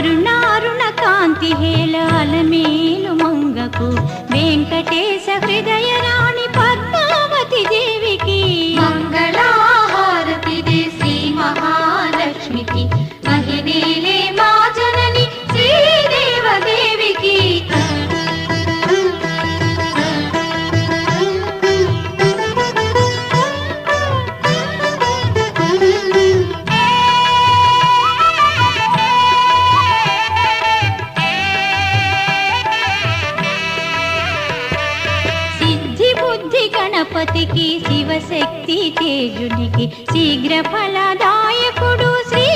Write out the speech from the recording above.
అరుణారుణ కాంతి హేళాలమేలు మంగకు వెంకటేశ హృదయ రాణి పద్మావతి దేవికి మంగళహారతి దే శ్రీ మహాలక్ష్మికి మహిళలే మా జనని శ్రీదేవదేవికి గణపతికి శివశక్తి తేజునికి శీఘ్ర ఫలదాయకుడు శ్రీ